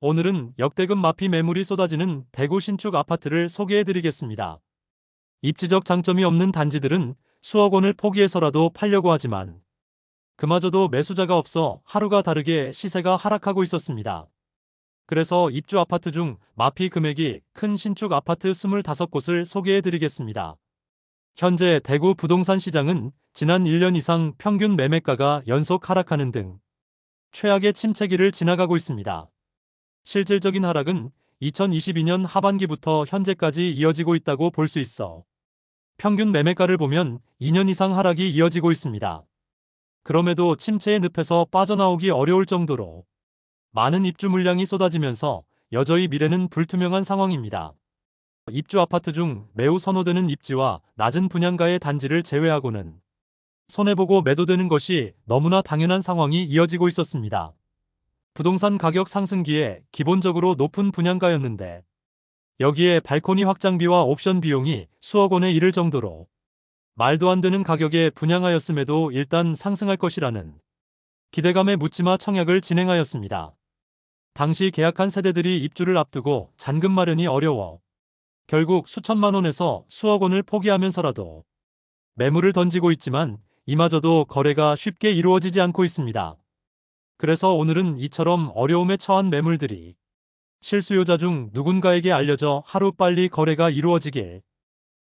오늘은 역대급 마피 매물이 쏟아지는 대구 신축 아파트를 소개해드리겠습니다. 입지적 장점이 없는 단지들은 수억 원을 포기해서라도 팔려고 하지만 그마저도 매수자가 없어 하루가 다르게 시세가 하락하고 있었습니다. 그래서 입주 아파트 중 마피 금액이 큰 신축 아파트 25곳을 소개해드리겠습니다. 현재 대구 부동산 시장은 지난 1년 이상 평균 매매가가 연속 하락하는 등 최악의 침체기를 지나가고 있습니다. 실질적인 하락은 2022년 하반기부터 현재까지 이어지고 있다고 볼 수 있어 평균 매매가를 보면 2년 이상 하락이 이어지고 있습니다. 그럼에도 침체의 늪에서 빠져나오기 어려울 정도로 많은 입주 물량이 쏟아지면서 여전히 미래는 불투명한 상황입니다. 입주 아파트 중 매우 선호되는 입지와 낮은 분양가의 단지를 제외하고는 손해보고 매도되는 것이 너무나 당연한 상황이 이어지고 있었습니다. 부동산 가격 상승기에 기본적으로 높은 분양가였는데 여기에 발코니 확장비와 옵션 비용이 수억 원에 이를 정도로 말도 안 되는 가격에 분양하였음에도 일단 상승할 것이라는 기대감에 묻지마 청약을 진행하였습니다. 당시 계약한 세대들이 입주를 앞두고 잔금 마련이 어려워 결국 수천만 원에서 수억 원을 포기하면서라도 매물을 던지고 있지만 이마저도 거래가 쉽게 이루어지지 않고 있습니다. 그래서 오늘은 이처럼 어려움에 처한 매물들이 실수요자 중 누군가에게 알려져 하루빨리 거래가 이루어지길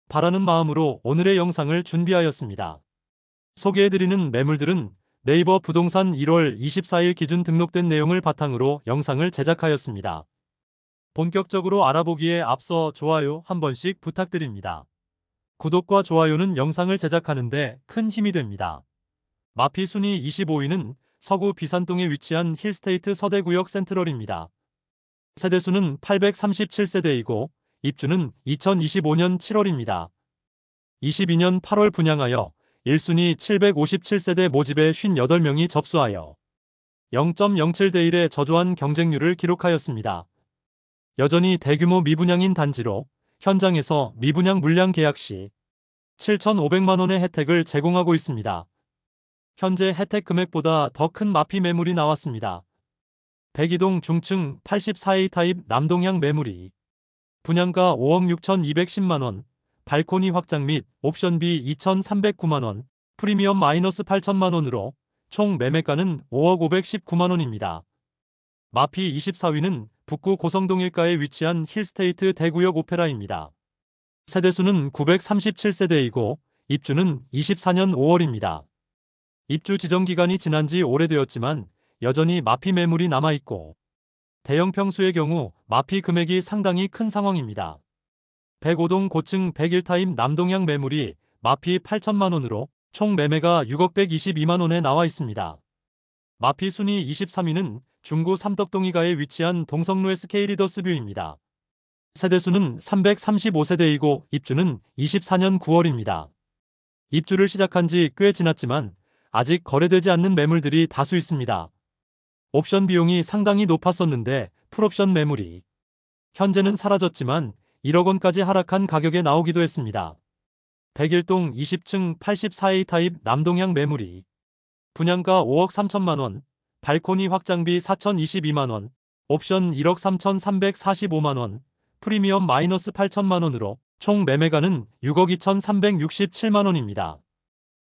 바라는 마음으로 오늘의 영상을 준비하였습니다. 소개해드리는 매물들은 네이버 부동산 1월 24일 기준 등록된 내용을 바탕으로 영상을 제작하였습니다. 본격적으로 알아보기에 앞서 좋아요 한 번씩 부탁드립니다. 구독과 좋아요는 영상을 제작하는데 큰 힘이 됩니다. 마피 순위 25위는 서구 비산동에 위치한 힐스테이트 서대구역 센트럴입니다. 세대수는 837세대이고 입주는 2025년 7월입니다. 22년 8월 분양하여 1순위 757세대 모집에 58명이 접수하여 0.07대 1의 저조한 경쟁률을 기록하였습니다. 여전히 대규모 미분양인 단지로 현장에서 미분양 물량 계약 시 7,500만 원의 혜택을 제공하고 있습니다. 현재 혜택 금액보다 더 큰 마피 매물이 나왔습니다. 백이동 중층 84A 타입 남동향 매물이 분양가 5억 6,210만 원, 발코니 확장 및 옵션비 2,309만 원, 프리미엄 마이너스 8천만 원으로 총 매매가는 5억 519만 원입니다. 마피 24위는 북구 고성동 일가에 위치한 힐스테이트 대구역 오페라입니다. 세대수는 937세대이고 입주는 24년 5월입니다. 입주 지정 기간이 지난 지 오래되었지만 여전히 마피 매물이 남아있고 대형 평수의 경우 마피 금액이 상당히 큰 상황입니다. 105동 고층 101타입 남동향 매물이 마피 8천만 원으로 총 매매가 6억 122만 원에 나와 있습니다. 마피 순위 23위는 중구 삼덕동이가에 위치한 동성로 SK 리더스뷰입니다. 세대수는 335세대이고 입주는 24년 9월입니다. 입주를 시작한 지 꽤 지났지만 아직 거래되지 않는 매물들이 다수 있습니다. 옵션 비용이 상당히 높았었는데 풀옵션 매물이 현재는 사라졌지만 1억 원까지 하락한 가격에 나오기도 했습니다. 101동 20층 84A 타입 남동향 매물이 분양가 5억 3천만 원, 발코니 확장비 4,022만 원, 옵션 1억 3,345만 원, 프리미엄 마이너스 8천만 원으로 총 매매가는 6억 2,367만 원입니다.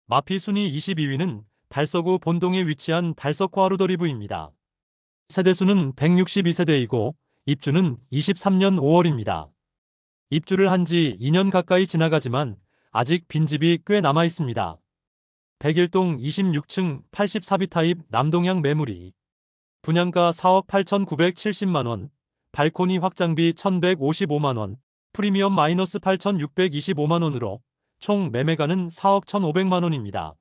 마피 순위 22위는 달서구 본동에 위치한 달서코 하루더리브입니다. 세대수는 162세대이고 입주는 23년 5월입니다. 입주를 한 지 2년 가까이 지나가지만 아직 빈집이 꽤 남아 있습니다. 101동 26층 84B 타입 남동향 매물이 분양가 4억 8,970만 원, 발코니 확장비 1,155만 원, 프리미엄 마이너스 8,625만 원으로 총 매매가는 4억 1,500만 원입니다.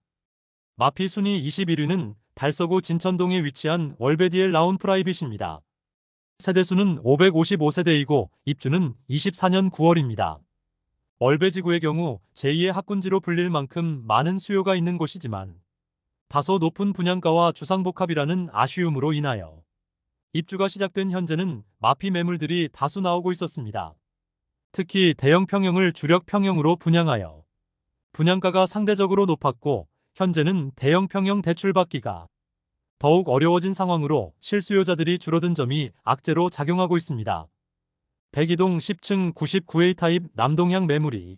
마피 순위 21위는 달서구 진천동에 위치한 월베디엘 라운 프라이빗입니다. 세대수는 555세대이고 입주는 24년 9월입니다. 월베지구의 경우 제2의 학군지로 불릴 만큼 많은 수요가 있는 곳이지만 다소 높은 분양가와 주상복합이라는 아쉬움으로 인하여 입주가 시작된 현재는 마피 매물들이 다수 나오고 있었습니다. 특히 대형 평형을 주력 평형으로 분양하여 분양가가 상대적으로 높았고 현재는 대형 평형 대출받기가 더욱 어려워진 상황으로 실수요자들이 줄어든 점이 악재로 작용하고 있습니다. 백이동 10층 99A 타입 남동향 매물이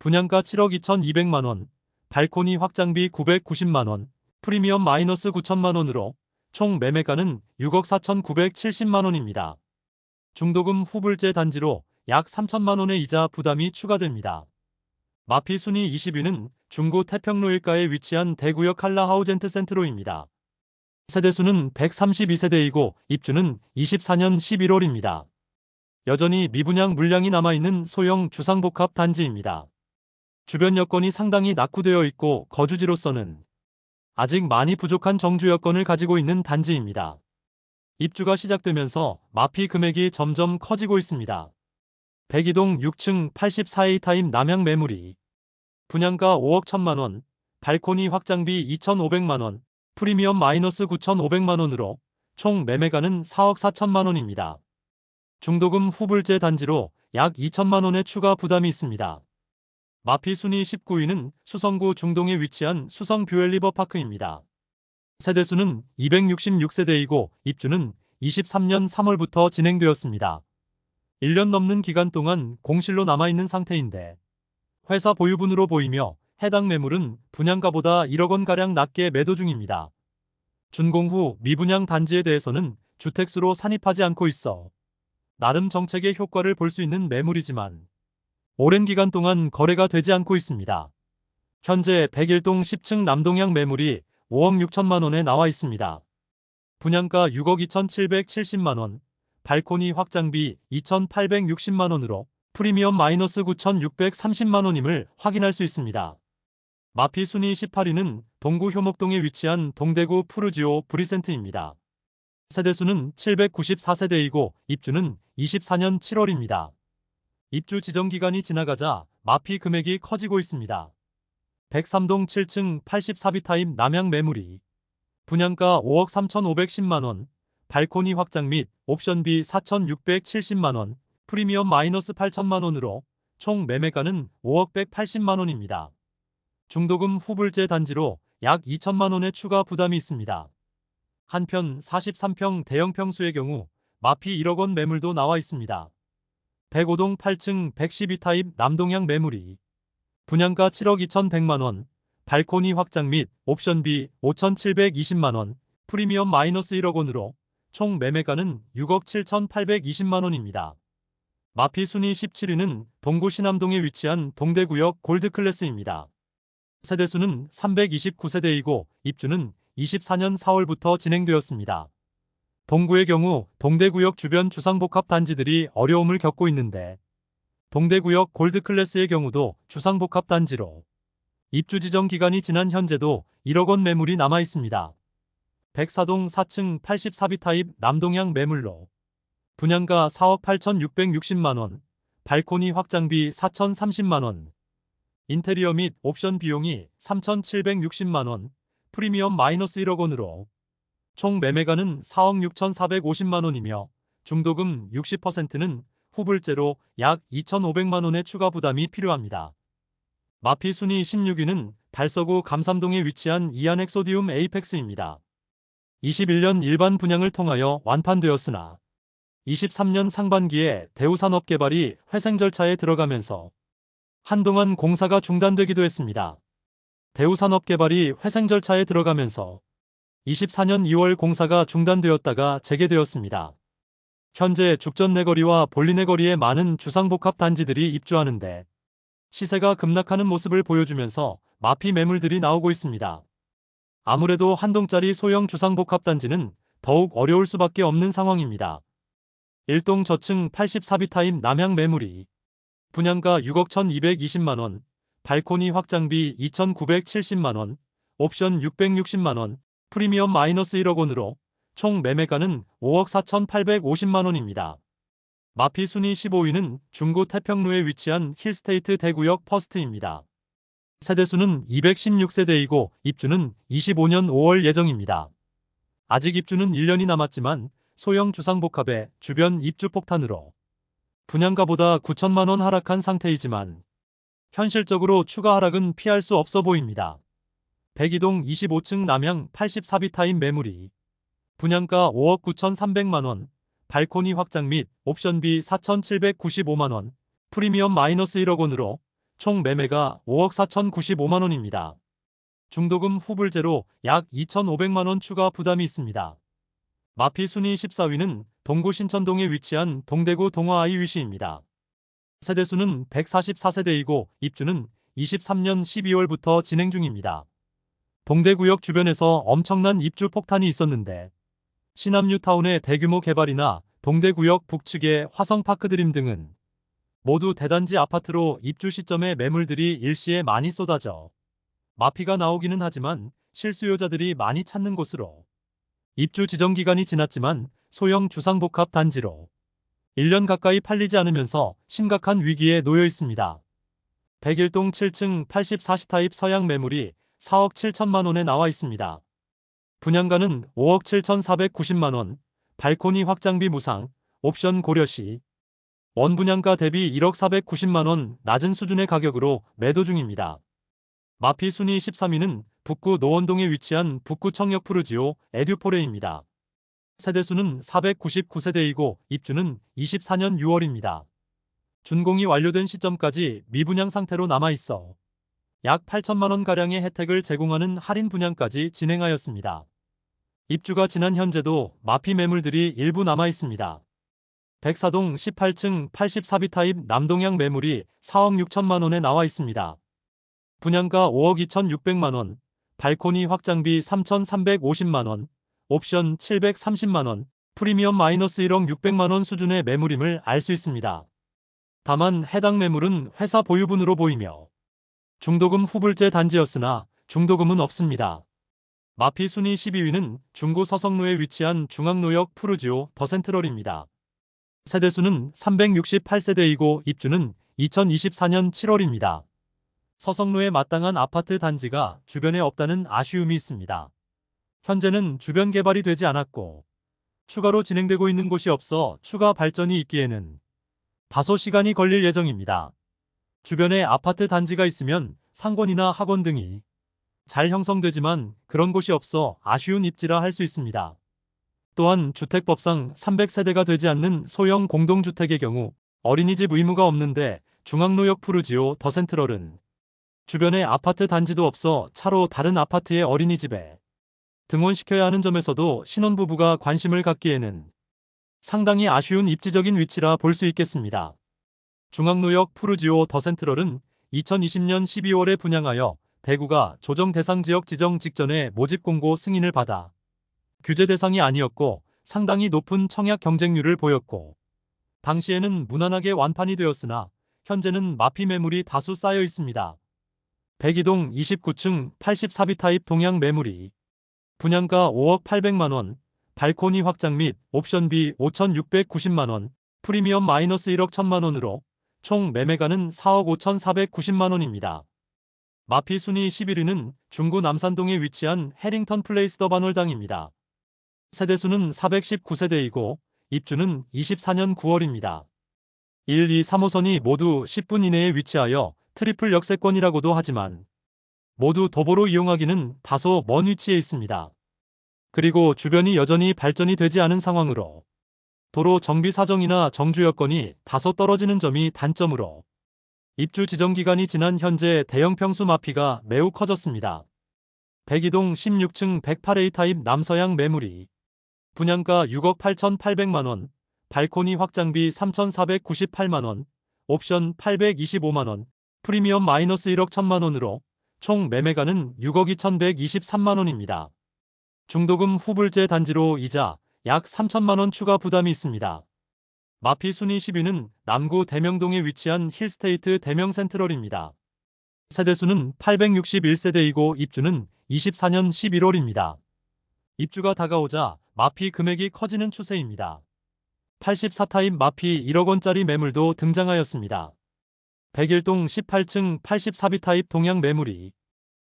분양가 7억 2,200만원, 발코니 확장비 990만원, 프리미엄 마이너스 9천만원으로 총 매매가는 6억 4,970만원입니다. 중도금 후불제 단지로 약 3천만원의 이자 부담이 추가됩니다. 마피 순위 20위는 중구 태평로 일가에 위치한 대구역 한라하우젠트 센트로입니다. 세대수는 132세대이고 입주는 24년 11월입니다. 여전히 미분양 물량이 남아있는 소형 주상복합 단지입니다. 주변 여건이 상당히 낙후되어 있고 거주지로서는 아직 많이 부족한 정주 여건을 가지고 있는 단지입니다. 입주가 시작되면서 마피 금액이 점점 커지고 있습니다. 백이동 6층 84A 타입 남향 매물이 분양가 5억 1천만원, 발코니 확장비 2,500만원, 프리미엄 마이너스 9,500만원으로 총 매매가는 4억 4천만원입니다. 중도금 후불제 단지로 약 2천만원의 추가 부담이 있습니다. 마피 순위 19위는 수성구 중동에 위치한 수성 뷰엘리버파크입니다. 세대수는 266세대이고 입주는 23년 3월부터 진행되었습니다. 1년 넘는 기간 동안 공실로 남아있는 상태인데 회사 보유분으로 보이며 해당 매물은 분양가보다 1억 원가량 낮게 매도 중입니다. 준공 후 미분양 단지에 대해서는 주택수로 산입하지 않고 있어 나름 정책의 효과를 볼 수 있는 매물이지만 오랜 기간 동안 거래가 되지 않고 있습니다. 현재 101동 10층 남동향 매물이 5억 6천만원에 나와 있습니다. 분양가 6억 2,770만원, 발코니 확장비 2,860만원으로 프리미엄 마이너스 9,630만원임을 확인할 수 있습니다. 마피 순위 18위는 동구 효목동에 위치한 동대구 푸르지오 브리센트입니다. 세대수는 794세대이고 입주는 24년 7월입니다. 입주 지정 기간이 지나가자 마피 금액이 커지고 있습니다. 103동 7층 84B 타입 남향 매물이 분양가 5억 3,510만원, 발코니 확장 및 옵션비 4,670만원, 프리미엄 마이너스 8천만원으로 총 매매가는 5억 180만원입니다. 중도금 후불제 단지로 약 2천만원의 추가 부담이 있습니다. 한편 43평 대형 평수의 경우 마피 1억 원 매물도 나와 있습니다. 105동 8층 112 타입 남동향 매물이 분양가 7억 2,100만원, 발코니 확장 및 옵션비 5,720만원, 프리미엄 마이너스 1억 원으로 총 매매가는 6억 7,820만원입니다. 마피 순위 17위는 동구 신암동에 위치한 동대구역 골드클래스입니다. 세대수는 329세대이고 입주는 24년 4월부터 진행되었습니다. 동구의 경우 동대구역 주변 주상복합 단지들이 어려움을 겪고 있는데 동대구역 골드클래스의 경우도 주상복합 단지로 입주 지정 기간이 지난 현재도 1억 원 매물이 남아 있습니다. 104동 4층 84B 타입 남동향 매물로 분양가 4억 8,660만원, 발코니 확장비 4,030만원, 인테리어 및 옵션 비용이 3,760만원, 프리미엄 마이너스 1억 원으로 총 매매가는 4억 6,450만원이며 중도금 60%는 후불제로 약 2,500만원의 추가 부담이 필요합니다. 마피 순위 16위는 달서구 감삼동에 위치한 이안엑 소디움 에이펙스입니다. 21년 일반 분양을 통하여 완판되었으나 23년 상반기에 대우산업개발이 회생 절차에 들어가면서 한동안 공사가 중단되기도 했습니다. 대우산업개발이 회생 절차에 들어가면서 24년 2월 공사가 중단되었다가 재개되었습니다. 현재 죽전내거리와 볼리내거리에 많은 주상복합 단지들이 입주하는데 시세가 급락하는 모습을 보여주면서 마피 매물들이 나오고 있습니다. 아무래도 한동짜리 소형 주상복합 단지는 더욱 어려울 수밖에 없는 상황입니다. 1동 저층 84B 타입 남향 매물이 분양가 6억 1,220만원, 발코니 확장비 2,970만원, 옵션 660만원, 프리미엄 마이너스 1억 원으로 총 매매가는 5억 4,850만원입니다. 마피 순위 15위는 중구 태평로에 위치한 힐스테이트 대구역 퍼스트입니다. 세대수는 216세대이고 입주는 25년 5월 예정입니다. 아직 입주는 1년이 남았지만 소형 주상복합의 주변 입주 폭탄으로 분양가보다 9천만원 하락한 상태이지만 현실적으로 추가 하락은 피할 수 없어 보입니다. 백이동 25층 남향 84비타임 매물이 분양가 5억 9,300만원, 발코니 확장 및 옵션비 4,795만원, 프리미엄 마이너스 1억 원으로 총 매매가 5억 4,095만원입니다. 중도금 후불제로 약 2,500만원 추가 부담이 있습니다. 마피 순위 14위는 동구 신천동에 위치한 동대구 동화아이 위시입니다. 세대수는 144세대이고 입주는 23년 12월부터 진행 중입니다. 동대구역 주변에서 엄청난 입주 폭탄이 있었는데 신암뉴타운의 대규모 개발이나 동대구역 북측의 화성파크드림 등은 모두 대단지 아파트로 입주 시점에 매물들이 일시에 많이 쏟아져 마피가 나오기는 하지만 실수요자들이 많이 찾는 곳으로 입주 지정 기간이 지났지만 소형 주상복합 단지로 1년 가까이 팔리지 않으면서 심각한 위기에 놓여 있습니다. 101동 7층 84시타입 서양 매물이 4억 7천만 원에 나와 있습니다. 분양가는 5억 7,490만원, 발코니 확장비 무상, 옵션 고려시, 원분양가 대비 1억 490만원 낮은 수준의 가격으로 매도 중입니다. 마피 순위 13위는 북구 노원동에 위치한 북구청역 푸르지오 에듀포레입니다. 세대수는 499세대이고 입주는 24년 6월입니다. 준공이 완료된 시점까지 미분양 상태로 남아있어 약 8천만원가량의 혜택을 제공하는 할인 분양까지 진행하였습니다. 입주가 지난 현재도 마피 매물들이 일부 남아있습니다. 백사동 18층 84비타입 남동향 매물이 4억 6천만원에 나와 있습니다. 분양가 5억 2,600만원, 발코니 확장비 3,350만원, 옵션 730만원, 프리미엄 마이너스 1억 600만원 수준의 매물임을 알 수 있습니다. 다만 해당 매물은 회사 보유분으로 보이며 중도금 후불제 단지였으나 중도금은 없습니다. 마피 순위 12위는 중구 서성로에 위치한 중앙노역 푸르지오 더센트럴입니다. 세대수는 368세대이고 입주는 2024년 7월입니다. 서성로에 마땅한 아파트 단지가 주변에 없다는 아쉬움이 있습니다. 현재는 주변 개발이 되지 않았고 추가로 진행되고 있는 곳이 없어 추가 발전이 있기에는 다소 시간이 걸릴 예정입니다. 주변에 아파트 단지가 있으면 상권이나 학원 등이 잘 형성되지만 그런 곳이 없어 아쉬운 입지라 할 수 있습니다. 또한 주택법상 300세대가 되지 않는 소형 공동주택의 경우 어린이집 의무가 없는데 중앙노역 푸르지오 더센트럴은 주변에 아파트 단지도 없어 차로 다른 아파트의 어린이집에 등원시켜야 하는 점에서도 신혼부부가 관심을 갖기에는 상당히 아쉬운 입지적인 위치라 볼 수 있겠습니다. 중앙노역 푸르지오 더센트럴은 2020년 12월에 분양하여 대구가 조정 대상 지역 지정 직전에 모집 공고 승인을 받아 규제 대상이 아니었고 상당히 높은 청약 경쟁률을 보였고 당시에는 무난하게 완판이 되었으나 현재는 마피 매물이 다수 쌓여 있습니다. 백이동 29층 84비타입 동향 매물이 분양가 5억 800만원, 발코니 확장 및 옵션비 5,690만원, 프리미엄 마이너스 1억 1천만원으로 총 매매가는 4억 5,490만원입니다. 마피 순위 11위는 중구 남산동에 위치한 해링턴 플레이스 더반월당입니다. 세대수는 419세대이고 입주는 24년 9월입니다. 1, 2, 3호선이 모두 10분 이내에 위치하여 트리플 역세권이라고도 하지만 모두 도보로 이용하기는 다소 먼 위치에 있습니다. 그리고 주변이 여전히 발전이 되지 않은 상황으로 도로 정비 사정이나 정주 여건이 다소 떨어지는 점이 단점으로 입주 지정 기간이 지난 현재 대형 평수 마피가 매우 커졌습니다. 백이동 16층 108A 타입 남서향 매물이 분양가 6억 8,800만원, 발코니 확장비 3,498만원, 옵션 825만원, 프리미엄 마이너스 1억 1천만원으로 총 매매가는 6억 2,123만원입니다. 중도금 후불제 단지로 이자 약 3천만원 추가 부담이 있습니다. 마피 순위 10위는 남구 대명동에 위치한 힐스테이트 대명센트럴입니다. 세대수는 861세대이고 입주는 24년 11월입니다. 입주가 다가오자 마피 금액이 커지는 추세입니다. 84타입 마피 1억원짜리 매물도 등장하였습니다. 101동 18층 84비타입 동향 매물이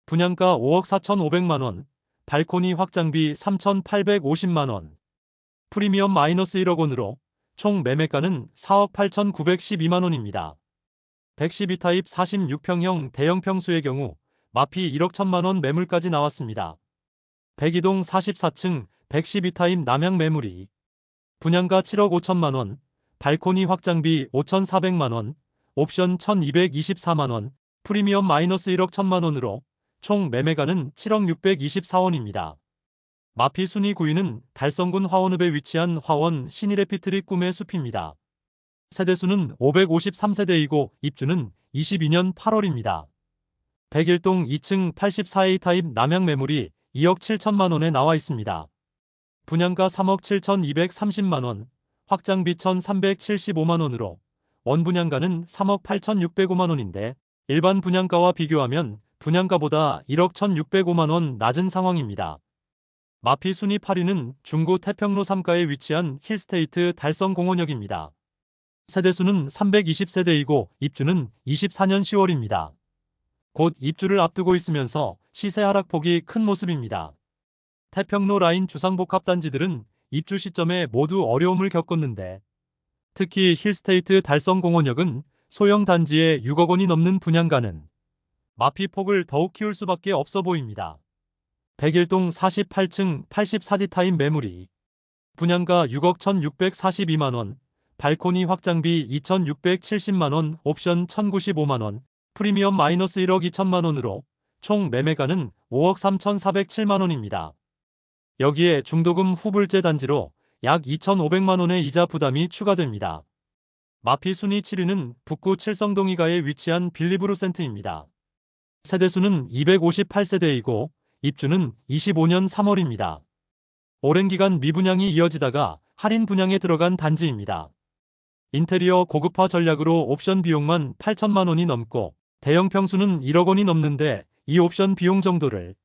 분양가 5억 4,500만원, 발코니 확장비 3,850만원, 프리미엄 마이너스 1억원으로 총 매매가는 4억 8,912만원입니다. 112타입 46평형 대형 평수의 경우 마피 1억 1천만원 매물까지 나왔습니다. 백이동 44층 112타입 남향 매물이 분양가 7억 5천만원, 발코니 확장비 5,400만원, 옵션 1,224만원, 프리미엄 마이너스 1억 1천만원으로 총 매매가는 7억 624원입니다. 마피 순위 9위는 달성군 화원읍에 위치한 화원 신일에피트리 꿈의 숲입니다. 세대수는 553세대이고 입주는 22년 8월입니다. 101동 2층 84A 타입 남향 매물이 2억 7천만원에 나와 있습니다. 분양가 3억 7,230만원, 확장비 1,375만원으로 원분양가는 3억 8,605만원인데 일반 분양가와 비교하면 분양가보다 1억 1,605만원 낮은 상황입니다. 마피 순위 8위는 중구 태평로 3가에 위치한 힐스테이트 달성공원역입니다. 세대수는 320세대이고 입주는 24년 10월입니다. 곧 입주를 앞두고 있으면서 시세 하락폭이 큰 모습입니다. 태평로 라인 주상복합단지들은 입주 시점에 모두 어려움을 겪었는데 특히 힐스테이트 달성공원역은 소형 단지에 6억 원이 넘는 분양가는 마피 폭을 더욱 키울 수밖에 없어 보입니다. 101동 48층 84D 타입 매물이 분양가 6억 1,642만원, 발코니 확장비 2,670만원, 옵션 1,095만원, 프리미엄 마이너스 1억 2천만원으로 총 매매가는 5억 3,407만원입니다. 여기에 중도금 후불제 단지로 약 2,500만원의 이자 부담이 추가됩니다. 마피 순위 7위는 북구 칠성동 2가에 위치한 빌리브루센트입니다. 세대수는 258세대이고 입주는 25년 3월입니다. 오랜 기간 미분양이 이어지다가 할인 분양에 들어간 단지입니다. 인테리어 고급화 전략으로 옵션 비용만 8천만원이 넘고 대형 평수는 1억 원이 넘는데 이 옵션 비용 정도를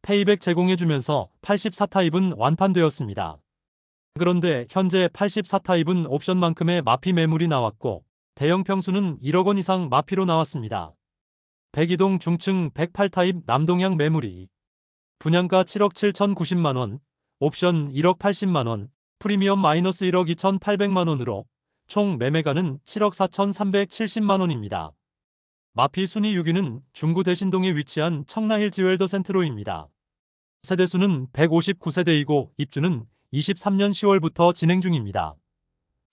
페이백 제공해주면서 84타입은 완판되었습니다. 그런데 현재 84타입은 옵션만큼의 마피 매물이 나왔고 대형 평수는 1억 원 이상 마피로 나왔습니다. 백이동 중층 108타입 남동향 매물이 분양가 7억 7,090만원, 옵션 1억 80만원, 프리미엄 마이너스 1억 2,800만원으로 총 매매가는 7억 4,370만원입니다. 마피 순위 6위는 중구 대신동에 위치한 청라힐 지웰더 센트로입니다. 세대수는 159세대이고 입주는 23년 10월부터 진행 중입니다.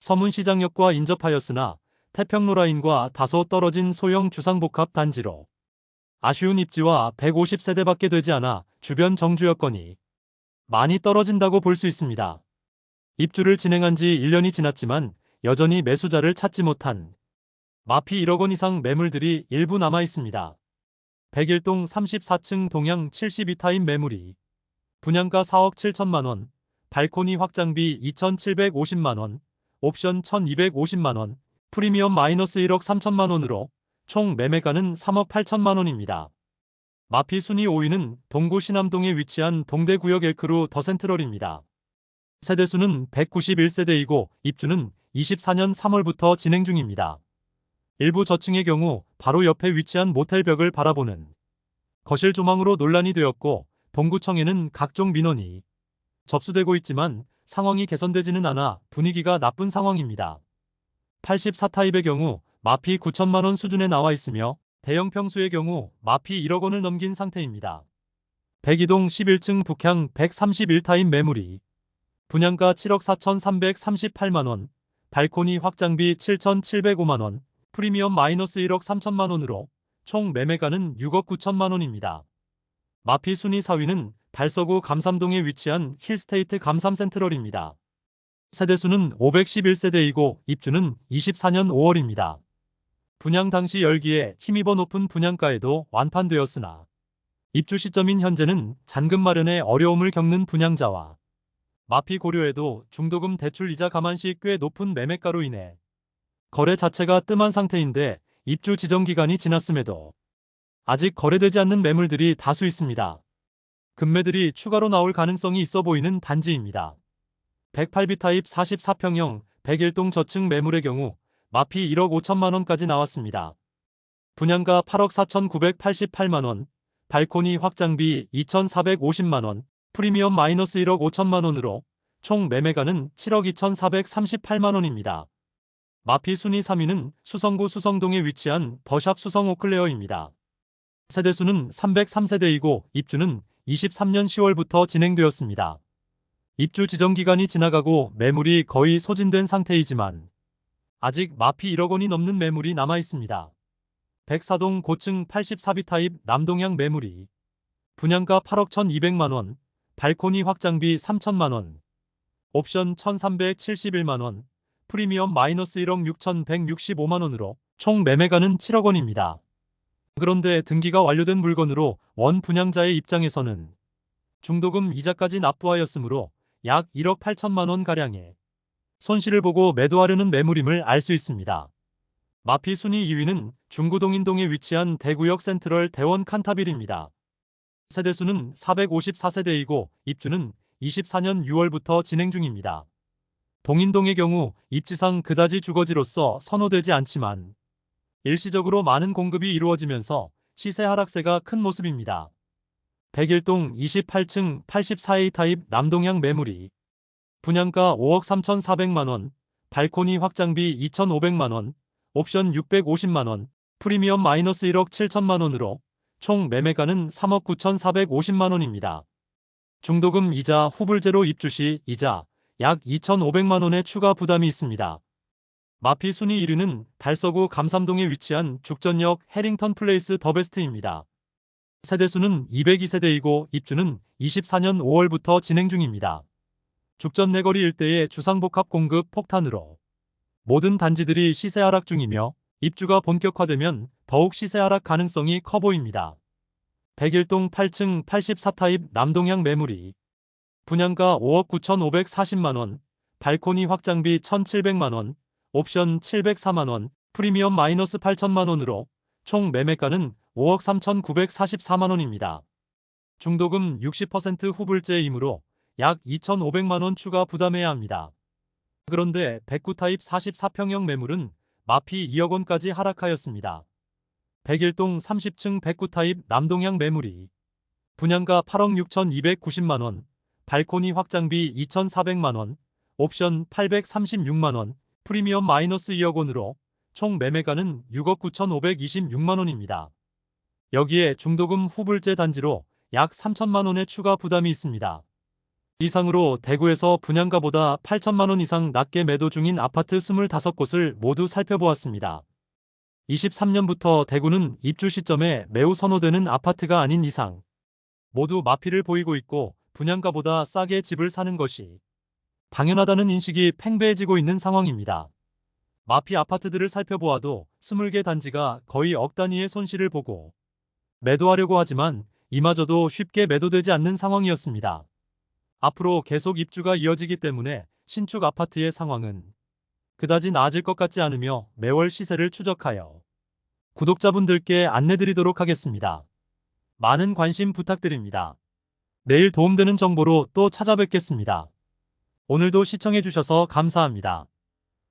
서문시장역과 인접하였으나 태평로 라인과 다소 떨어진 소형 주상복합 단지로 아쉬운 입지와 150세대밖에 되지 않아 주변 정주 여건이 많이 떨어진다고 볼 수 있습니다. 입주를 진행한 지 1년이 지났지만 여전히 매수자를 찾지 못한 마피 1억 원 이상 매물들이 일부 남아 있습니다. 101동 34층 동향 72타입 매물이 분양가 4억 7천만원, 발코니 확장비 2,750만원, 옵션 1,250만원, 프리미엄 마이너스 1억 3천만원으로 총 매매가는 3억 8천만원입니다. 마피 순위 5위는 동구 신암동에 위치한 동대구역 엘크루 더센트럴입니다. 세대수는 191세대이고 입주는 24년 3월부터 진행 중입니다. 일부 저층의 경우 바로 옆에 위치한 모텔벽을 바라보는 거실 조망으로 논란이 되었고 동구청에는 각종 민원이 접수되고 있지만 상황이 개선되지는 않아 분위기가 나쁜 상황입니다. 84타입의 경우 마피 9천만원 수준에 나와 있으며 대형 평수의 경우 마피 1억 원을 넘긴 상태입니다. 백이동 11층 북향 131타입 매물이 분양가 7억 4,338만원, 발코니 확장비 7,705만원, 프리미엄 마이너스 1억 3천만원으로 총 매매가는 6억 9천만원입니다. 마피 순위 4위는 달서구 감삼동에 위치한 힐스테이트 감삼센트럴입니다. 세대수는 511세대이고 입주는 24년 5월입니다. 분양 당시 열기에 힘입어 높은 분양가에도 완판되었으나 입주 시점인 현재는 잔금 마련에 어려움을 겪는 분양자와 마피 고려에도 중도금 대출 이자 감안시 꽤 높은 매매가로 인해 거래 자체가 뜸한 상태인데 입주 지정 기간이 지났음에도 아직 거래되지 않는 매물들이 다수 있습니다. 급매들이 추가로 나올 가능성이 있어 보이는 단지입니다. 108B 타입 44평형 101동 저층 매물의 경우 마피 1억 5천만원까지 나왔습니다. 분양가 8억 4,988만원, 발코니 확장비 2,450만원, 프리미엄 마이너스 1억 5천만원으로 총 매매가는 7억 2,438만원입니다. 마피 순위 3위는 수성구 수성동에 위치한 더샵 수성 오클레어입니다. 세대수는 303세대이고 입주는 23년 10월부터 진행되었습니다. 입주 지정 기간이 지나가고 매물이 거의 소진된 상태이지만 아직 마피 1억 원이 넘는 매물이 남아 있습니다. 백사동 고층 84B 타입 남동향 매물이 분양가 8억 1,200만 원, 발코니 확장비 3천만 원, 옵션 1,371만 원, 프리미엄 마이너스 1억 6,165만 원으로 총 매매가는 7억 원입니다. 그런데 등기가 완료된 물건으로 원 분양자의 입장에서는 중도금 이자까지 납부하였으므로 약 1억 8천만 원 가량의 손실을 보고 매도하려는 매물임을 알 수 있습니다. 마피 순위 2위는 중구동 인동에 위치한 대구역 센트럴 대원 칸타빌입니다. 세대수는 454세대이고 입주는 24년 6월부터 진행 중입니다. 동인동의 경우 입지상 그다지 주거지로서 선호되지 않지만 일시적으로 많은 공급이 이루어지면서 시세 하락세가 큰 모습입니다. 백일동 28층 84A 타입 남동향 매물이 분양가 5억 3,400만 원, 발코니 확장비 2,500만 원, 옵션 650만 원, 프리미엄 마이너스 1억 7천만 원으로 총 매매가는 3억 9,450만 원입니다. 중도금 이자 후불제로 입주 시 이자 약 2,500만 원의 추가 부담이 있습니다. 마피 순위 1위는 달서구 감삼동에 위치한 죽전역 해링턴 플레이스 더베스트입니다. 세대수는 202세대이고 입주는 24년 5월부터 진행 중입니다. 죽전 내거리 일대의 주상복합 공급 폭탄으로 모든 단지들이 시세 하락 중이며 입주가 본격화되면 더욱 시세 하락 가능성이 커 보입니다. 백일동 8층 84타입 남동향 매물이 분양가 5억 9,540만 원, 발코니 확장비 1,700만 원, 옵션 704만 원, 프리미엄 마이너스 8천만 원으로 총 매매가는 5억 3,944만 원입니다. 중도금 60% 후불제이므로 약 2,500만 원 추가 부담해야 합니다. 그런데 109타입 44평형 매물은 마피 2억 원까지 하락하였습니다. 백일동 30층 109타입 남동향 매물이 분양가 8억 6,290만 원, 발코니 확장비 2,400만 원, 옵션 836만 원, 프리미엄 마이너스 2억 원으로 총 매매가는 6억 9,526만 원입니다. 여기에 중도금 후불제 단지로 약 3천만 원의 추가 부담이 있습니다. 이상으로 대구에서 분양가보다 8천만 원 이상 낮게 매도 중인 아파트 25곳을 모두 살펴보았습니다. 23년부터 대구는 입주 시점에 매우 선호되는 아파트가 아닌 이상 모두 마피를 보이고 있고 분양가보다 싸게 집을 사는 것이 당연하다는 인식이 팽배해지고 있는 상황입니다. 마피 아파트들을 살펴보아도 20개 단지가 거의 억 단위의 손실을 보고 매도하려고 하지만 이마저도 쉽게 매도되지 않는 상황이었습니다. 앞으로 계속 입주가 이어지기 때문에 신축 아파트의 상황은 그다지 나아질 것 같지 않으며 매월 시세를 추적하여 구독자분들께 안내드리도록 하겠습니다. 많은 관심 부탁드립니다. 내일 도움되는 정보로 또 찾아뵙겠습니다. 오늘도 시청해주셔서 감사합니다.